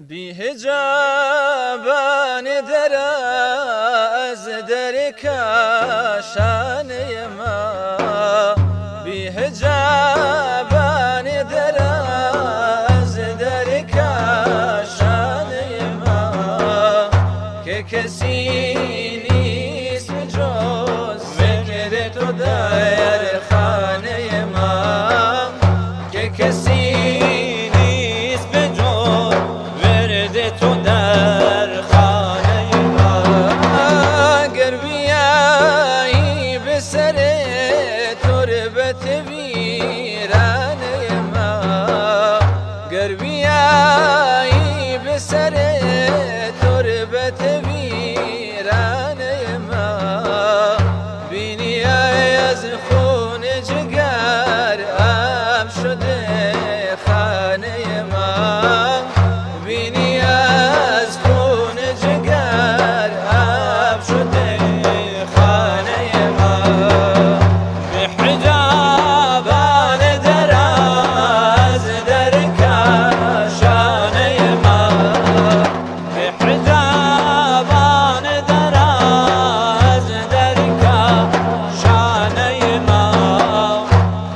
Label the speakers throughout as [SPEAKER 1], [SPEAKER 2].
[SPEAKER 1] بی هجابان در از در کاشانه ما، بی هجابان در از در کاشانه ما، که کسی نیست جز ذکر تو در خانه ما، که کسی تو در خانه ما. گر بیایی به سر تربت ویرانه ما، گر بیایی به سر تربت ویرانه ما، بینی از خون جگر آب شده خانه ما، بینی از خون جگر آب شده خانه ما. به حجابان در از در کاشانه ما، به حجابان در از در کاشانه ما،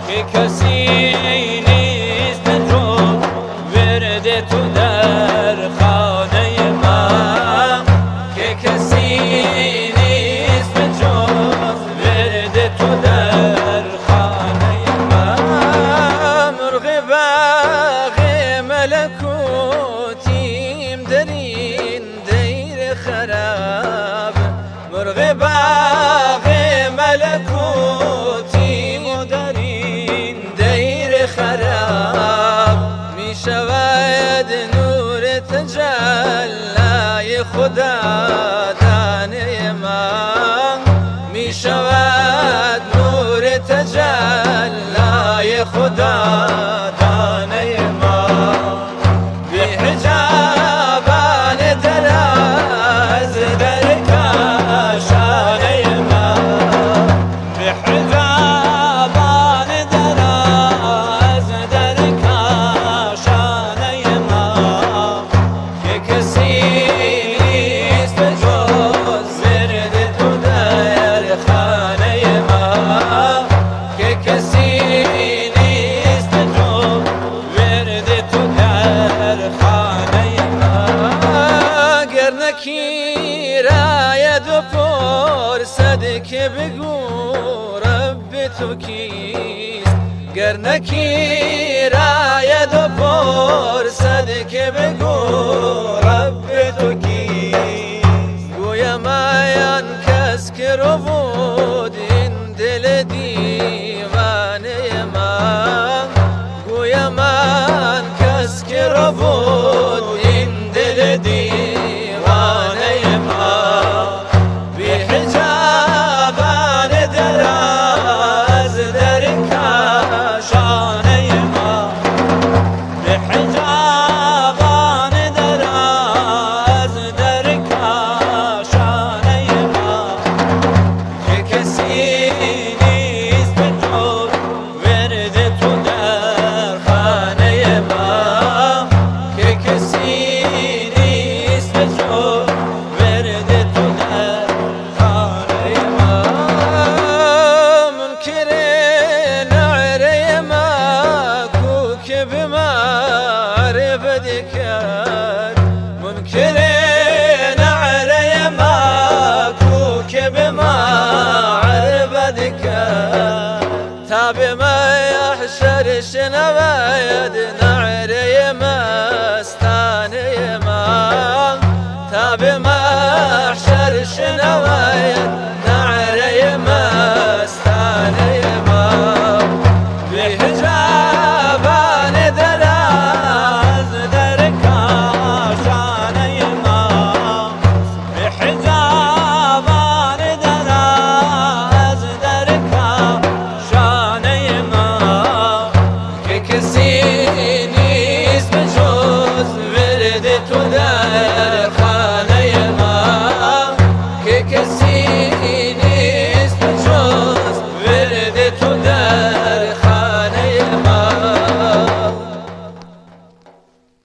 [SPEAKER 1] که کسی نیست جو ورد تو در خانه ما، که کسی نیست جز ورد تو در خانه ما. مرغ باغ ملکوتیم در این دیر خراب، مرغ باغ ملکوتیم در این دیر خراب، می شود نور تجلی خدا دانه ما، می شود نور تجلی خدا دانه ما. بی حجابان در از در کاشانه ما، بی حجابان در از در کاشانه ما، که کسی نیست جز ورد تو در خانه ما، که کسی نیست جز ورد تو در خانه ما. گر نکیراید و پرسد که بگو رب تو کیست، گر نکیراید و پرسد که بگو رب تو کیست، گویم آن کس که رو